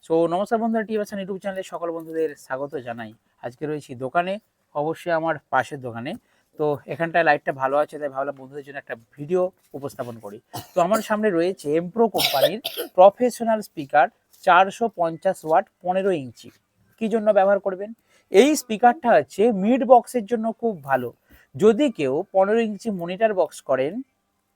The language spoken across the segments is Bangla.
সো নমস্কার বন্ধুরা, টি বাসন ইউটিউব চ্যানেলে সকল বন্ধুদের স্বাগত জানাই। আজকে রয়েছি দোকানে, অবশ্যই আমার পাশের দোকানে। তো এখানটায় লাইটটা ভালো আছে, তাই ভাবলাম বন্ধুদের জন্য একটা ভিডিও উপস্থাপন করি। তো আমার সামনে রয়েছে এমপ্রো কোম্পানির প্রফেশনাল স্পিকার 450 ওয়াট 15 ইঞ্চি। কি জন্য ব্যবহার করবেন? এই স্পিকারটা হচ্ছে মিড বক্সের জন্য খুব ভালো। যদি কেউ 15 ইঞ্চি মনিটর বক্স করেন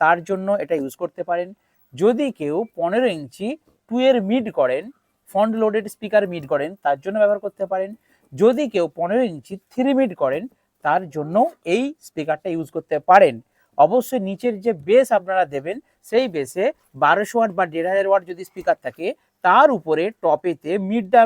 তার জন্য এটা ইউজ করতে পারেন। যদি কেউ 15 ইঞ্চি 2 এর মিড করেন, ফ্রন্ট লোডেড স্পিকার মিড করেন, তার জন্য ব্যবহার করতে পারেন। যদি কেউ 15 ইঞ্চি 3 মিড করেন তার জন্য এই স্পিকারটা ইউজ করতে পারেন। অবশ্যই নিচের যে বেস আপনারা দেবেন সেই বেসে 1200 ওয়াট বা 1500 ওয়াট যদি স্পিকার থাকে, তার উপরে টপেতে মিডটা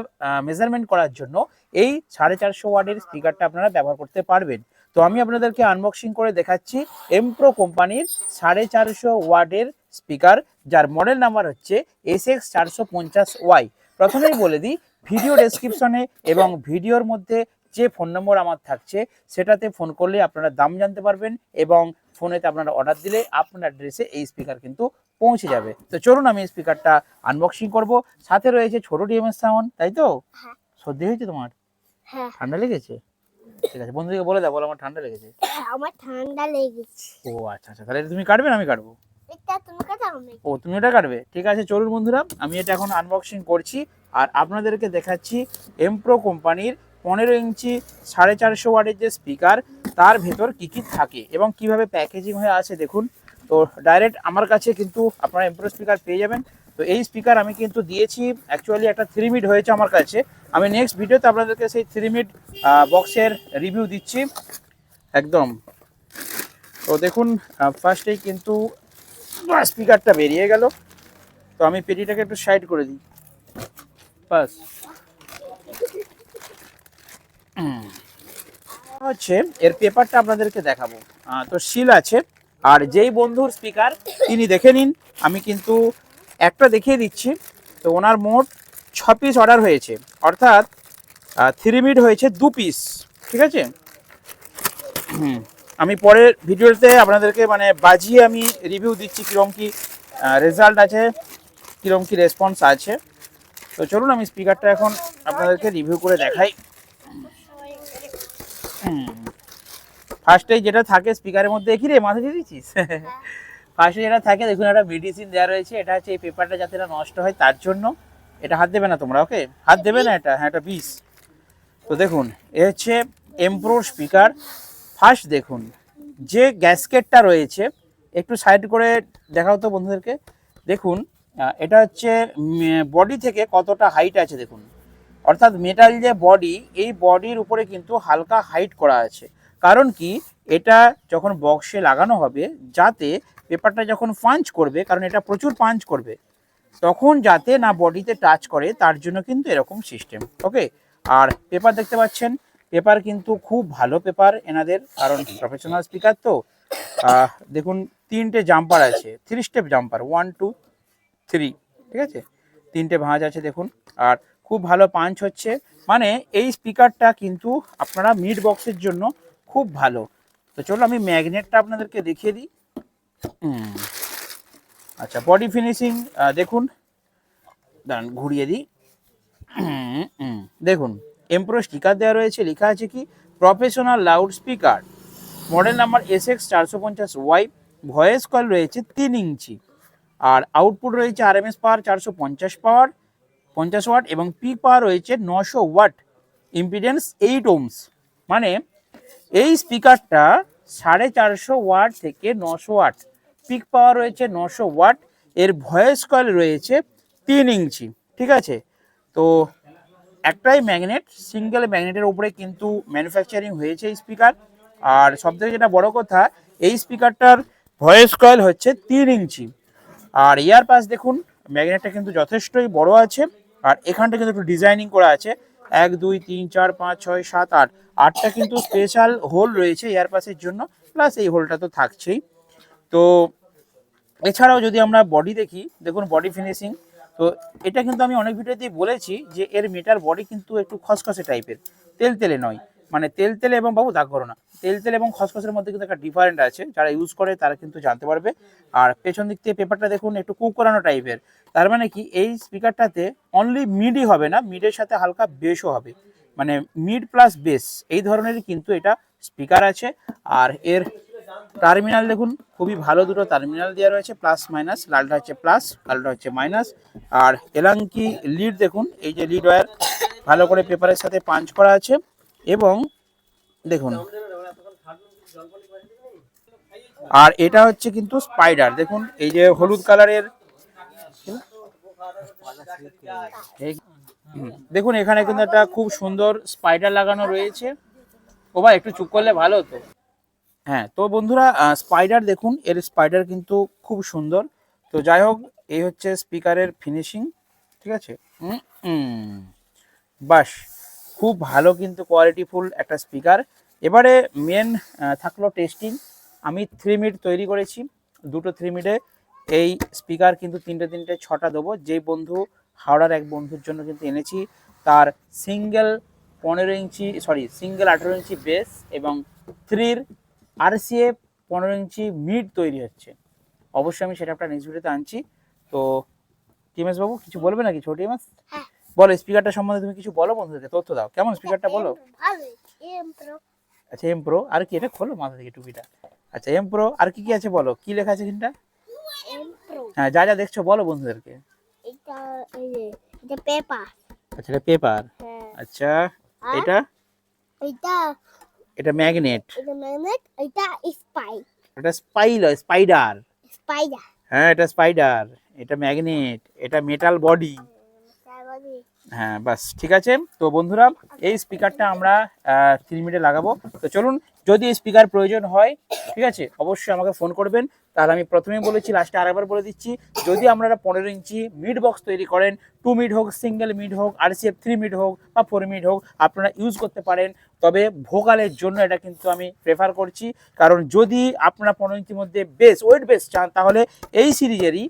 মেজারমেন্ট করার জন্য এই 450 ওয়াটের স্পিকারটা আপনারা ব্যবহার করতে পারবেন। তো আমি আপনাদেরকে আনবক্সিং করে দেখাচ্ছি এমপ্রো কোম্পানির 450 ওয়াটের স্পিকার, যার মডেল নাম্বার হচ্ছে SX450Y। প্রথমেই বলে দিই, ভিডিও ডেসক্রিপশনে এবং ভিডিওর মধ্যে যে ফোন নম্বর আমার থাকছে সেটাতে ফোন করলে আপনারা দাম জানতে পারবেন, এবং ফোনেতে আপনারা অর্ডার দিলে আপনার অ্যাড্রেসে এই স্পিকার কিন্তু পৌঁছে যাবে। তো চলুন আমি এই স্পিকারটা আনবক্সিং করব। সাথে রয়েছে ছোট ডিএমএস সাউন্ড, তাই তো? সর্দি হয়েছে তোমার? ঠান্ডা লেগেছে? ঠিক আছে, বন্ধুদেরকে বলে দাও, বলো আমার ঠান্ডা লেগেছে। আমার ঠান্ডা লেগেছে। ও আচ্ছা আচ্ছা, তাহলে তুমি কাটবে না আমি কাটবো? এটা তুমি কাটাও না। ও তুমি এটা কাটবে, ঠিক আছে। চলুন বন্ধুরা, আমি এটা এখন আনবক্সিং করছি আর আপনাদেরকে দেখাচ্ছি এমপ্রো কোম্পানির 15 ইঞ্চি 450 ওয়াটের যে স্পিকার, তার ভেতর কি কি থাকে এবং কিভাবে প্যাকেজিং হয়ে আছে দেখুন। তো ডাইরেক্ট আমার কাছে কিন্তু আপনারা এমপ্রো স্পিকার পেয়ে যাবেন। তো এই স্পিকার আমি কিন্তু দিয়েছি, অ্যাকচুয়ালি একটা 3 মিড হয়েছে আমার কাছে। আমি নেক্সট ভিডিওতে আপনাদেরকে সেই 3 মিড বক্সের রিভিউ দিচ্ছি একদম। তো দেখুন, ফার্স্টেই কিন্তু স্পিকারটা বেরিয়ে গেল। তো আমি পেটিটাকে একটু সাইড করে দিই বাস। হচ্ছে এর পেপারটা আপনাদেরকে দেখাবো। তো সিল আছে। আর যেই বন্ধুর স্পিকার তিনি দেখে নিন, আমি কিন্তু একটা দেখিয়ে দিচ্ছি। তো ওনার মোট 6 পিস অর্ডার হয়েছে, অর্থাৎ 3 মিড হয়েছে 2 পিস, ঠিক আছে। আমি পরের ভিডিওতে আপনাদেরকে মানে বাজিয়ে আমি রিভিউ দিচ্ছি কীরকম কী রেজাল্ট আছে, কীরকম কী রেসপন্স আছে। তো চলুন আমি স্পিকারটা এখন আপনাদেরকে রিভিউ করে দেখাই। ফার্স্টেই যেটা থাকে স্পিকারের মধ্যে, কি রে মাথা দিয়ে দিচ্ছিস? ফার্স্টে যেটা থাকে দেখুন, একটা মেডিসিন দেওয়া রয়েছে। এটা হচ্ছে এই পেপারটা যাতে না নষ্ট হয় তার জন্য। এটা হাত দেবে না তোমরা, ওকে? হাত দেবে না এটা, হ্যাঁ এটা বিষ। তো দেখুন, এ হচ্ছে এমপ্রো স্পিকার। ফার্স্ট দেখুন যে গ্যাসকেটটা রয়েছে, একটু সাইড করে দেখাও তো বন্ধুদেরকে। দেখুন, এটা হচ্ছে বডি থেকে কতটা হাইট আছে দেখুন। অর্থাৎ মেটাল যে বডি, এই বডির উপরে কিন্তু হালকা হাইট করা আছে। কারণ কি, এটা যখন বক্সে লাগানো হবে, যাতে পেপারটা যখন পাঞ্চ করবে, কারণ এটা প্রচুর পাঞ্চ করবে, তখন যাতে না বডিতে টাচ করে, তার জন্য কিন্তু এরকম সিস্টেম, ওকে। আর পেপার দেখতে পাচ্ছেন, পেপার কিন্তু খুব ভালো পেপার এনাদের, কারণ প্রফেশনাল স্পিকার তো। দেখুন, 3টে জাম্পার আছে, 3 স্টেপ জাম্পার, 1 2 3, ঠিক আছে। 3টে ভাঁজ আছে দেখুন। আর খুব ভালো পাঞ্চ হচ্ছে, মানে এই স্পিকারটা কিন্তু আপনারা মিড বক্সের জন্য খুব ভালো। তো চলো আমি ম্যাগনেটটা আপনাদেরকে দেখিয়ে দিই। আচ্ছা, বডি ফিনিশিং দেখুন, দাঁড়ান ঘুরিয়ে দিই। দেখুন, এমপ্রো স্টিকার দেওয়া রয়েছে, লেখা আছে কি professional loud speaker, model number SX450Y। Voice coil রয়েছে 3 ইঞ্চি, আর আউটপুট রয়েছে RMS পাওয়ার 450 পাওয়ার 50 ওয়াট, এবং পিক পাওয়ার রয়েছে 900 ওয়াট, ইম্পিডেন্স 8 ওহমস। মানে এই স্পিকারটা 450 ওয়াট থেকে 900 ওয়াট, পিক পাওয়ার রয়েছে 900 ওয়াট। এর ভয়েস কয়েল রয়েছে 3 ইঞ্চি, ঠিক আছে। তো একটাই ম্যাগনেট, সিঙ্গেল ম্যাগনেটের উপরে কিন্তু ম্যানুফ্যাকচারিং হয়েছে এই স্পিকার। আর সবথেকে যেটা বড় কথা, এই স্পিকারটার ভয়েস কয়েল হচ্ছে 3 ইঞ্চি। আর ইয়ার পাস দেখুন, ম্যাগনেটটা কিন্তু যথেষ্টই বড় আছে। আর এখানটা কিন্তু একটু ডিজাইনিং করা আছে, 1 2 3 4 5 6 7 8, 8টা কিন্তু স্পেশাল হোল রয়েছে ইয়ার পাসের জন্য, প্লাস এই হোলটা তো থাকছেই। তো এছাড়াও যদি আমরা বডি দেখি, দেখুন বডি ফিনিশিং। তো এটা কিন্তু আমি অনেক ভিডিওতেই বলেছি যে এর মেটাল বডি কিন্তু একটু খসখসে টাইপের, তেল তেলে নয়। মানে তেল তেলে এবং বাবু দাগ করো না, তেল তেল এবং খসখসের মধ্যে কিন্তু একটা ডিফারেন্ট আছে, যারা ইউজ করে তারা কিন্তু জানতে পারবে। আর পেছন দিক থেকে পেপারটা দেখুন একটু কুক করানো টাইপের, তার মানে কি এই স্পিকারটাতে অনলি মিডই হবে না, মিডের সাথে হালকা বেসও হবে, মানে মিড প্লাস বেস এই ধরনেরই কিন্তু এটা স্পিকার আছে। আর এর টার্মিনাল দেখুন খুবই ভালো, দুটো টার্মিনাল দেওয়া রয়েছে, প্লাস মাইনাস, লালটা হচ্ছে প্লাস, কালোটা হচ্ছে মাইনাস। আর এলাঙ্কি লিড দেখুন, এই যে লিড ওয়্যার ভালো করে পেপারের সাথে পাঞ্চ করা আছে। এবং দেখুন, আর এটা হচ্ছে কিন্তু স্পাইডার, দেখুন এই যে হলুদ কালারের, দেখুন এখানে কিন্তু একটা খুব সুন্দর স্পাইডার লাগানো রয়েছে। ও ভাই একটু চুপ করলে ভালো হতো। হ্যাঁ, তো বন্ধুরা স্পাইডার দেখুন, এর স্পাইডার কিন্তু খুব সুন্দর। তো যাই হোক, এই হচ্ছে স্পিকারের ফিনিশিং, ঠিক আছে। বাস, খুব ভালো কিন্তু কোয়ালিটিফুল একটা স্পিকার। এবারে মেন থাকলো টেস্টিং। আমি 3 মিড তৈরি করেছি, দুটো 3 মিডে এই স্পিকার কিন্তু তিনটে 6টা দেবো। যেই বন্ধু হাওড়ার এক বন্ধুর জন্য কিন্তু এনেছি, তার সিঙ্গেল 18 ইঞ্চি বেস এবং 3 RCA 15 ইঞ্চি মিড তৈরি হচ্ছে। অবশ্যই আমি সেটা একটা নেক্সট ভিডিওতে আনছি। তো টিএমএস বাবু কিছু বলবে নাকি? ছোট টিএমএস হ্যাঁ। বলো স্পিকারটা সম্বন্ধে তুমি কিছু বলো, বন্ধুদেরকে তথ্য দাও, কেমন স্পিকারটা বলো। ভালো এম প্রো। আচ্ছা এম প্রো, আর কি এটা খোলো মাথা থেকে টুপিটা। আচ্ছা এম প্রো, আর কি কি আছে বলো, কি লেখা আছে এখানটা? M pro. হ্যাঁ, যা যা দেখছো বলো বন্ধুদেরকে। এটা এই যে এটা পেপার। আচ্ছা এটা পেপার, হ্যাঁ। আচ্ছা আর এটা এটা এটা ম্যাগনেট, এটা ম্যাগনেট, এটা এটা স্পাইডার, স্পাইডার। হ্যাঁ এটা স্পাইডার, এটা ম্যাগনেট, এটা মেটাল বডি। তারপরে হ্যাঁ বাস ঠিক আছে। তো বন্ধুরা এই স্পিকারটা আমরা 3 মিনিটে লাগাবো। তো চলুন, যদি এই স্পিকার প্রয়োজন হয়, ঠিক আছে, অবশ্যই আমাকে ফোন করবেন। তাহলে আমি প্রথমেই বলেছি, লাস্টে আরেকবার বলে দিচ্ছি, যদি আপনারা 15 ইঞ্চি মিড বক্স তৈরি করেন, 2 মিড হোক, সিঙ্গেল মিড হোক, RCF 3 মিড হোক বা 4 মিড হোক, আপনারা ইউজ করতে পারেন। তবে ভোকালের জন্য এটা কিন্তু আমি প্রেফার করছি, কারণ যদি আপনারা 15 ইঞ্চির মধ্যে বেস, ওয়েট বেস চান, তাহলে এই সিরিজেরই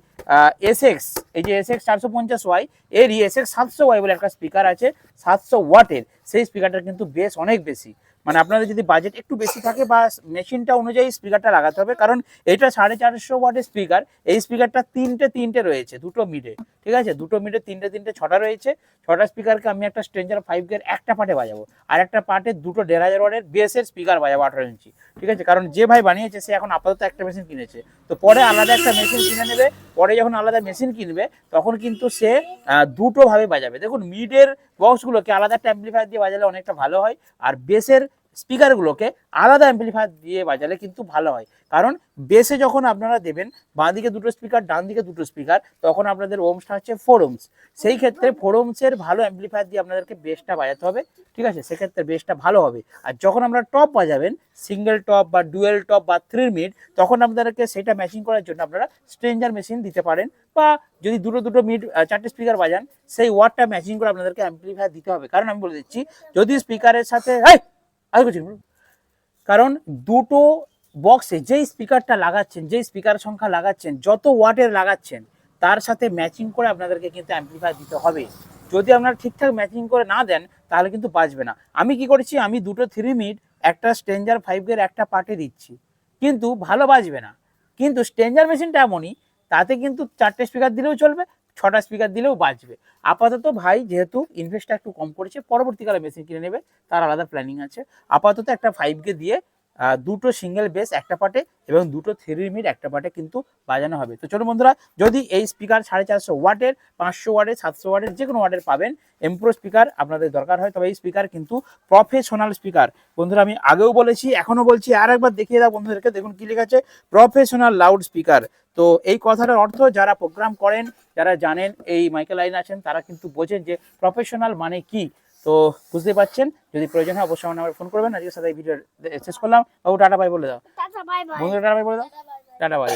SX, এই যে SX 450Y, এরই SX 700Y বলে একটা স্পিকার আছে 700 ওয়াটের, সেই স্পিকারটার কিন্তু বেস অনেক বেশি। মানে আপনাদের যদি বাজেট একটু বেশি থাকে বা মেশিনটা অনুযায়ী স্পিকারটা লাগাতে হবে, কারণ এটা 450 ওয়াটের স্পিকার। এই স্পিকারটা তিনটে রয়েছে, দুটো মিডে, ঠিক আছে, দুটো মিডে তিনটে 6টা রয়েছে। 6টা স্পিকারকে আমি একটা স্ট্রেঞ্জার 5 এর একটা পার্টে বাজাবো, আর একটা পার্টে দুটো 1500 ওয়াটের বেসের স্পিকার বাজাবো 18 ইঞ্চি, ঠিক আছে। কারণ যে ভাই বানিয়েছে সে এখন আপাতত একটা মেশিন কিনেছে, তো পরে আলাদা একটা মেশিন কিনে নেবে, পরে যখন আলাদা মেশিন কিনবে তখন কিন্তু সে দুটো ভাবে বাজাবে। দেখুন মিডের বক্সগুলোকে আলাদা একটা অ্যাম্পলিফায়ার দিয়ে বাজালে অনেকটা ভালো হয়, আর বেসের স্পিকারগুলোকে আলাদা অ্যাম্পলিফায়ার দিয়ে বাজালে কিন্তু ভালো হয়। কারণ বেসে যখন আপনারা দেবেন বাঁ দিকে দুটো স্পিকার, ডান দিকে দুটো স্পিকার, তখন আপনাদের ওমসটা হচ্ছে 4 ওমস। সেই ক্ষেত্রে 4 ওমসের ভালো অ্যাম্পলিফায়ার দিয়ে আপনাদেরকে বেসটা বাজাতে হবে, ঠিক আছে, সেক্ষেত্রে বেসটা ভালো হবে। আর যখন আপনারা টপ বাজাবেন, সিঙ্গেল টপ বা ডুয়েল টপ বা 3 মিড, তখন আপনাদেরকে সেটা ম্যাচিং করার জন্য আপনারা স্ট্রেঞ্জার মেশিন দিতে পারেন, বা যদি দুটো মিড 4টে স্পিকার বাজান, সেই ওয়ার্ডটা ম্যাচিং করে আপনাদেরকে অ্যাম্পলিফায়ার দিতে হবে। কারণ আমি বলে দিচ্ছি, যদি স্পিকারের সাথে কারণ দুটো বক্সে যেই স্পিকারটা লাগাচ্ছেন, যেই স্পিকার সংখ্যা লাগাচ্ছেন, যত ওয়াটের লাগাচ্ছেন, তার সাথে ম্যাচিং করে আপনাদেরকে কিন্তু অ্যাম্পলিফায়ার দিতে হবে। যদি আপনারা ঠিকঠাক ম্যাচিং করে না দেন তাহলে কিন্তু বাজবে না। আমি কি করেছি, আমি দুটো 3 মিড একটা স্ট্রেঞ্জার 5 এর একটা পার্টে দিচ্ছি, কিন্তু ভালো বাজবে না। কিন্তু স্ট্রেঞ্জার মেশিনটা এমনই, তাতে কিন্তু 4টে স্পিকার দিলেও চলবে, 6টা স্পিকার দিলেও বাজবে। আপাতত ভাই যেহেতু ইনভেস্টটা একটু কম করেছে, পরবর্তীকালে মেশিন কিনে নেবে, তার আলাদা প্ল্যানিং আছে। আপাতত একটা 5কে দিয়ে দুটো সিঙ্গেল বেস একটা পার্টে এবং দুটো 3 মিড একটা পার্টে কিন্তু বাজানো হবে। তো চলো বন্ধুরা, যদি এই স্পিকার 450 ওয়াটের, 500 ওয়াটের, 700 ওয়াটের, যে কোনো ওয়াটের পাবেন, এমপ্রো স্পিকার আপনাদের দরকার হয়, তবে এই স্পিকার কিন্তু প্রফেশনাল স্পিকার। বন্ধুরা আমি আগেও বলেছি, এখনো বলছি, আর একবার দেখিয়ে দাও বন্ধুদেরকে, দেখুন কি লেখা আছে, প্রফেশনাল লাউড স্পিকার। তো এই কথাটার অর্থ যারা প্রোগ্রাম করেন, যারা জানেন, এই মাইকেল লাইন আছেন, তারা কিন্তু বোঝেন যে প্রফেশনাল মানে কি। তো বুঝতে পারছেন, যদি প্রয়োজন হয় অবশ্যই আমার ফোন করবেন। আজকে সাথে এই ভিডিও শেষ করলাম। বাবু টাটা বাই বলে দাও, টাটা বাই বাই। বন্ধুরা টাটা বাই বলে দাও, টাটা বাই।